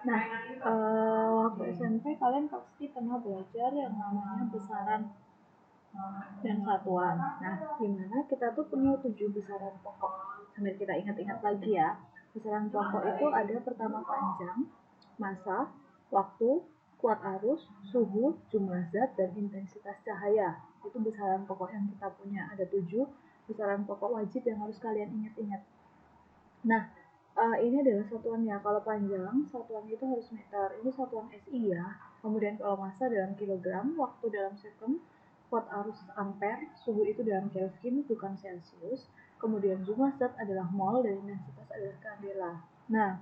Nah, waktu SMP kalian pasti pernah belajar yang namanya besaran dan satuan. Nah, dimana kita tuh punya 7 besaran pokok. Sambil kita ingat-ingat lagi ya. Besaran pokok itu ada pertama panjang, massa, waktu, kuat arus, suhu, jumlah zat, dan intensitas cahaya. Itu besaran pokok yang kita punya. Ada 7 besaran pokok wajib yang harus kalian ingat-ingat. Nah, ini adalah satuannya. Kalau panjang, satuannya itu harus meter. Ini satuan SI ya. Kemudian kalau massa dalam kilogram, waktu dalam second, watt arus ampere, suhu itu dalam Kelvin bukan Celcius. Kemudian jumlah zat adalah mol dan intensitas adalah kandela. Nah,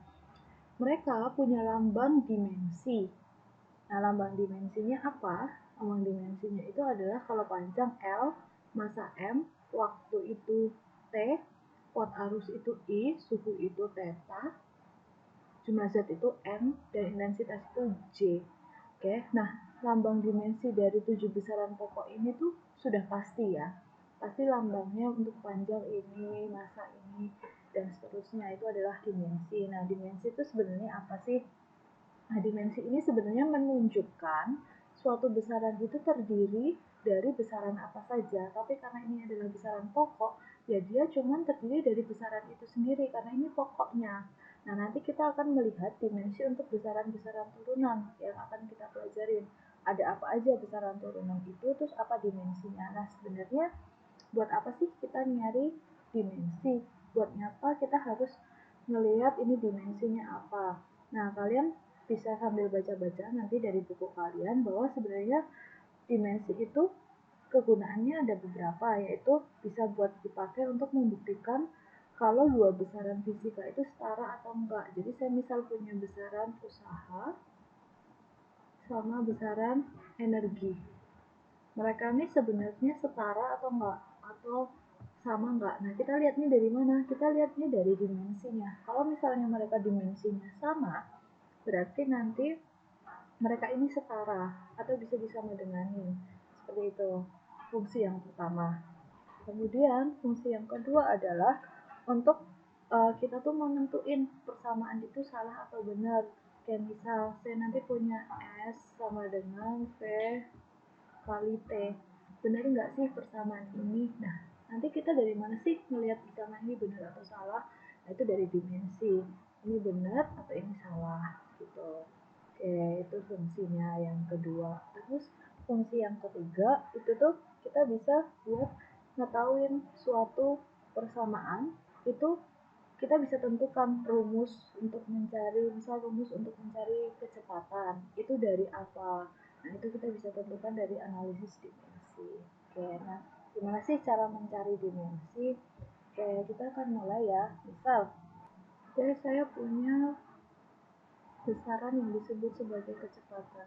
mereka punya lambang dimensi. Nah, lambang dimensinya apa? Lambang dimensinya itu adalah kalau panjang L, massa M, waktu itu T, watt arus itu I, suhu itu theta, jumlah zat itu M, dan intensitas itu J. Oke, nah lambang dimensi dari 7 besaran pokok ini tuh sudah pasti ya. Pasti lambangnya untuk panjang ini, massa ini, dan seterusnya itu adalah dimensi. Nah, dimensi itu sebenarnya apa sih? Nah, dimensi ini sebenarnya menunjukkan suatu besaran itu terdiri dari besaran apa saja, tapi karena ini adalah besaran pokok, ya dia cuma terdiri dari besaran itu sendiri, karena ini pokoknya. Nah, nanti kita akan melihat dimensi untuk besaran-besaran turunan yang akan kita pelajarin. Ada apa aja besaran turunan itu, terus apa dimensinya. Nah, sebenarnya buat apa sih kita nyari dimensi? Buat apa kita harus ngelihat ini dimensinya apa? Nah, kalian bisa sambil baca-baca nanti dari buku kalian bahwa sebenarnya dimensi itu kegunaannya ada beberapa, yaitu bisa buat dipakai untuk membuktikan kalau dua besaran fisika itu setara atau enggak. Jadi saya misal punya besaran usaha sama besaran energi. Mereka ini sebenarnya setara atau enggak? Atau sama enggak? Nah, kita lihatnya dari mana? Kita lihatnya dari dimensinya. Kalau misalnya mereka dimensinya sama, berarti nanti mereka ini setara atau bisa disama dengani. Seperti itu fungsi yang pertama. Kemudian fungsi yang kedua adalah untuk kita tuh menentuin persamaan itu salah atau benar. Kayak misal saya nanti punya S sama dengan V kali T. Benar nggak sih persamaan ini? Nah, nanti kita dari mana sih melihat persamaan ini benar atau salah? Nah, itu dari dimensi. Ini benar atau ini salah gitu. Oke, itu fungsinya yang kedua. Terus fungsi yang ketiga itu tuh kita bisa buat ngetahuin suatu persamaan itu kita bisa tentukan rumus untuk mencari, misal rumus untuk mencari kecepatan itu dari apa. Nah, itu kita bisa tentukan dari analisis dimensi. Oke, nah gimana sih cara mencari dimensi? Oke, kita akan mulai ya. Misal, oke, saya punya besaran yang disebut sebagai kecepatan.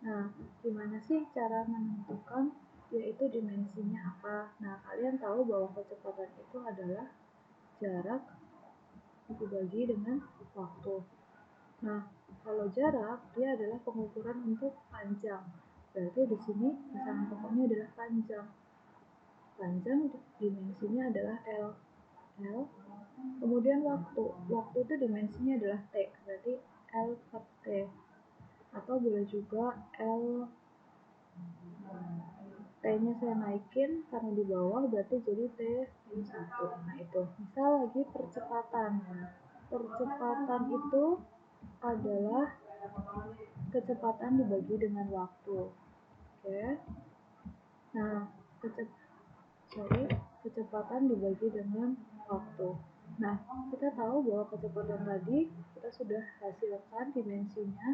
Nah, gimana sih cara menentukan yaitu dimensinya apa? Nah, kalian tahu bahwa kecepatan itu adalah jarak dibagi dengan waktu. Nah, kalau jarak dia adalah pengukuran untuk panjang. Berarti di sini besaran pokoknya adalah panjang. Panjang dimensinya adalah L. L. Kemudian waktu. Waktu itu dimensinya adalah T. Berarti L per T. Atau boleh juga L T-nya saya naikin karena di bawah berarti jadi T min 1. Nah, itu. Misal lagi percepatan. Percepatan itu adalah kecepatan dibagi dengan waktu. Oke. Nah, kecepatan dibagi dengan waktu. Nah, kita tahu bahwa kecepatan tadi kita sudah hasilkan dimensinya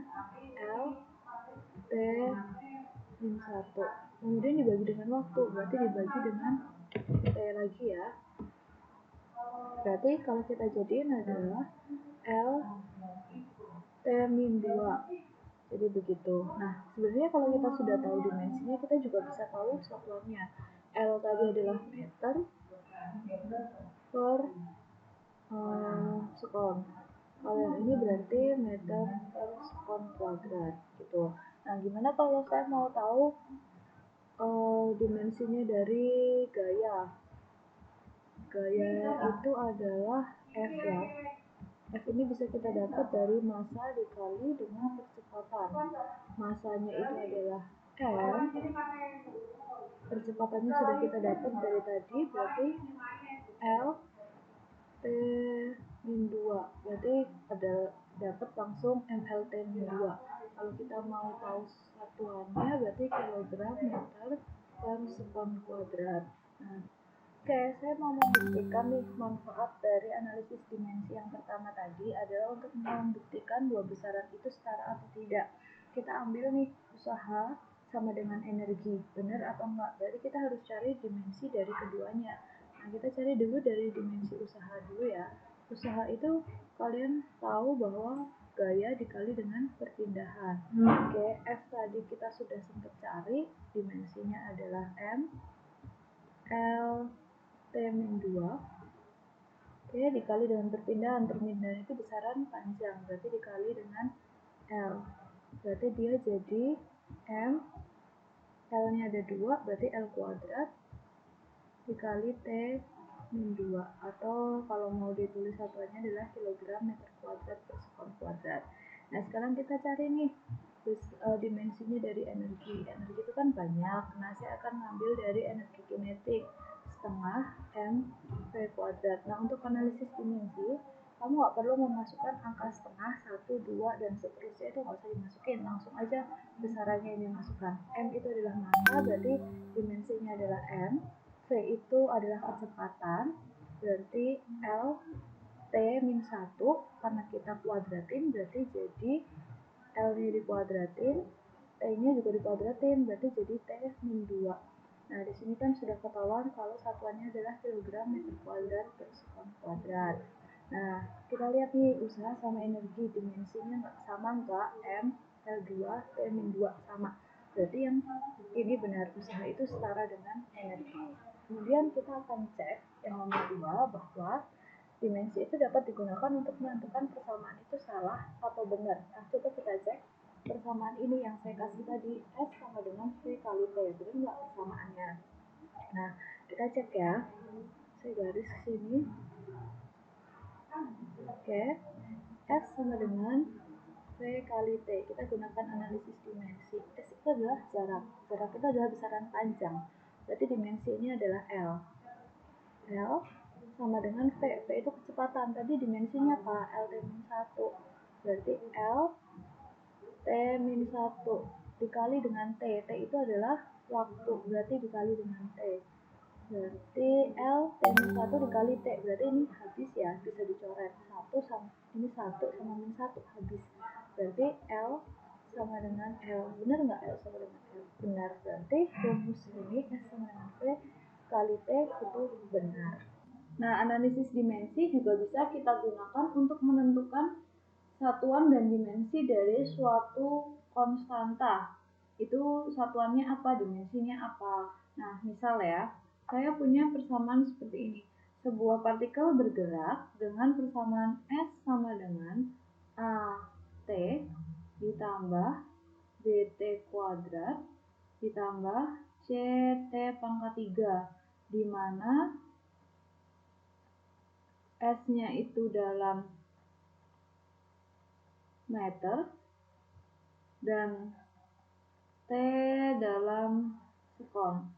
L T min 1. Kemudian dibagi dengan waktu, berarti dibagi dengan T lagi ya. Berarti kalau kita jadiin adalah L T min 2. Jadi begitu. Nah, sebenarnya kalau kita sudah tahu dimensinya, kita juga bisa tahu satuannya. L tadi adalah meter per sekon. Kalau yang ini berarti meter per sekon kuadrat gitu. Nah, gimana kalau saya mau tahu dimensinya dari gaya? Gaya itu adalah F ya. F ini bisa kita dapat dari massa dikali dengan percepatan. Massanya itu adalah M, percepatannya sudah kita dapat dari tadi, berarti L T min 2, berarti ada dapat langsung MLT min 2. Kalau kita mau tahu satuannya berarti kilogram meter per sekon kuadrat. Nah, oke, saya mau membuktikan nih manfaat dari analisis dimensi yang pertama tadi adalah untuk membuktikan dua besaran itu setara atau tidak. Kita ambil nih usaha sama dengan energi, benar atau enggak? Berarti kita harus cari dimensi dari keduanya. Nah, kita cari dulu dari dimensi usaha dulu ya. Usaha itu kalian tahu bahwa gaya dikali dengan perpindahan. Oke, F tadi kita sudah sempat cari, dimensinya adalah M, L, T min 2. Oke, dikali dengan perpindahan. Perpindahan itu besaran panjang, berarti dikali dengan L. Berarti dia jadi M, L-nya ada 2, berarti L kuadrat dikali T min 2. Atau kalau mau ditulis satuannya adalah kilogram meter kuadrat per sekon kuadrat. Nah, sekarang kita cari nih dimensinya dari energi. Energi itu kan banyak. Nah, saya akan ngambil dari energi kinetik setengah M V kuadrat. Nah, untuk analisis dimensi, kamu nggak perlu memasukkan angka setengah, 1, 2, dan seterusnya, itu nggak usah dimasukin. Langsung aja besarannya yang dimasukkan. M itu adalah massa, berarti dimensinya adalah M. V itu adalah kecepatan, berarti L T min 1, karena kita kuadratin berarti jadi L-nya dikuadratin, T-nya juga dikuadratin, berarti jadi T min 2. Nah, di sini kan sudah ketahuan kalau satuannya adalah kilogram meter kuadrat per sekon kuadrat. Nah, kita lihat nih usaha sama energi, dimensinya sama nggak? M, L2, T min 2 sama. Berarti yang ini benar, usaha itu setara dengan energi. Kemudian kita akan cek yang nomor 2 bahwa dimensi itu dapat digunakan untuk menentukan persamaan itu salah atau benar. Nah, coba kita cek persamaan ini yang saya kasih tadi, S sama dengan V kali T, benar nggak persamaannya? Nah, kita cek ya. Saya garis ke sini. Oke, S sama dengan V kali T. Kita gunakan analisis dimensi. S itu adalah jarak. Jarak itu adalah besaran panjang. Berarti dimensi ini adalah L. L sama dengan V. V itu kecepatan. Tadi dimensinya apa? L T min 1. Berarti L T min 1 dikali dengan T. T itu adalah waktu. Berarti dikali dengan T. Berarti L T min 1 dikali T. Berarti ini habis ya. Bisa dicoret. 1 sama ini 1 sama min 1 habis. Berarti L sama dengan L. Benar nggak L sama dengan L? Benar. Berarti rumus ini S sama dengan V kali T itu benar. Nah, analisis dimensi juga bisa kita gunakan untuk menentukan satuan dan dimensi dari suatu konstanta. Itu satuannya apa, dimensinya apa. Nah, misal ya, saya punya persamaan seperti ini. Sebuah partikel bergerak dengan persamaan S sama dengan AT ditambah BT kuadrat ditambah CT pangkat 3, di mana S-nya itu dalam meter dan T dalam sekon.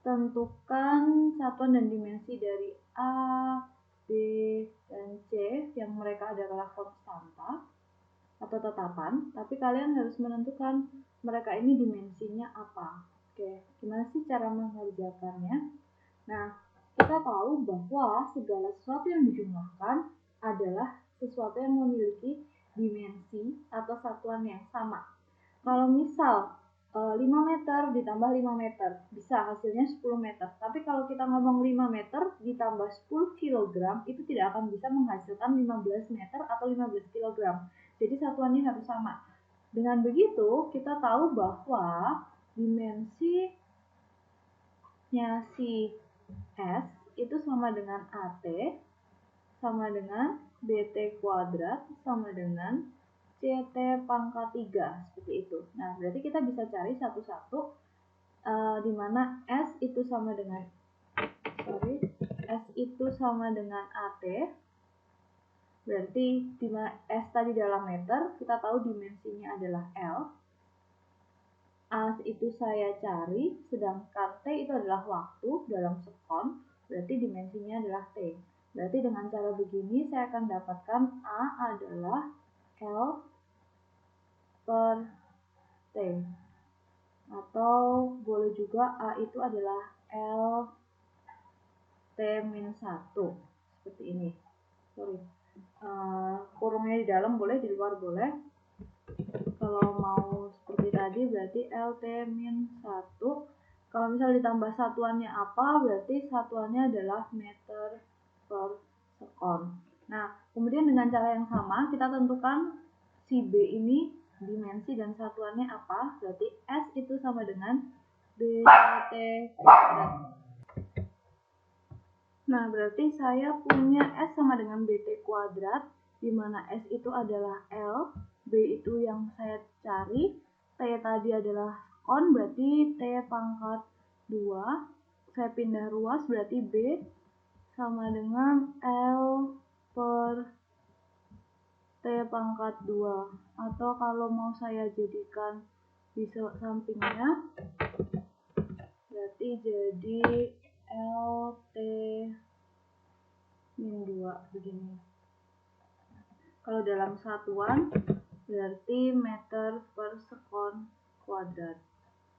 Tentukan satuan dan dimensi dari A, B, dan C yang mereka adalah konstanta atau tetapan, tapi kalian harus menentukan mereka ini dimensinya apa. Oke, gimana sih cara mengerjakannya? Nah, kita tahu bahwa segala sesuatu yang dijumlahkan adalah sesuatu yang memiliki dimensi atau satuan yang sama. Kalau misal 5 meter ditambah 5 meter, bisa hasilnya 10 meter. Tapi kalau kita ngomong 5 meter ditambah 10 kg, itu tidak akan bisa menghasilkan 15 meter atau 15 kg. Jadi satuannya harus sama. Dengan begitu, kita tahu bahwa dimensinya si S itu sama dengan AT, sama dengan BT kuadrat, sama dengan CT pangkat 3, seperti itu. Nah, berarti kita bisa cari satu-satu di mana S itu sama dengan AT, Berarti di S tadi dalam meter, kita tahu dimensinya adalah L. A itu saya cari, sedangkan T itu adalah waktu dalam sekon, berarti dimensinya adalah T. Berarti dengan cara begini saya akan dapatkan A adalah L per T. Atau boleh juga A itu adalah L T-1. Seperti ini. Sorry. Kurungnya di dalam boleh, di luar boleh. Kalau mau seperti tadi berarti LT-1. Kalau misal ditambah satuannya apa, berarti satuannya adalah meter per sekon. Nah, kemudian dengan cara yang sama kita tentukan si B ini dimensi dan satuannya apa. Berarti S itu sama dengan BT kuadrat. Nah, berarti saya punya S sama dengan BT kuadrat, di mana S itu adalah L, B itu yang saya cari, T tadi adalah sekon, berarti T pangkat 2, saya pindah ruas, berarti B sama dengan L per T pangkat 2. Atau kalau mau saya jadikan di sampingnya, berarti jadi LT min 2 begini. Kalau dalam satuan berarti meter per sekon kuadrat.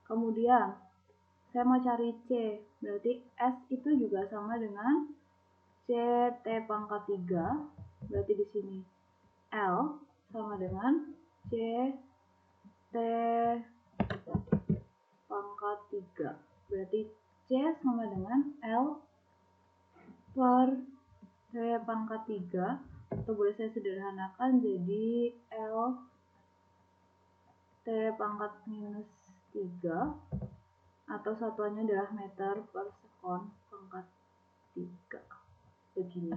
Kemudian saya mau cari C, berarti S itu juga sama dengan CT pangkat 3, berarti di sini L sama dengan CT pangkat 3, berarti C sama dengan L per T pangkat 3, atau boleh saya sederhanakan jadi L T pangkat minus 3, atau satuannya adalah meter per sekon pangkat 3. Begini.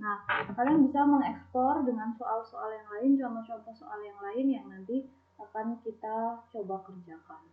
Nah, kalian bisa mengeksplor dengan soal-soal yang lain, contoh-contoh soal yang lain yang nanti akan kita coba kerjakan.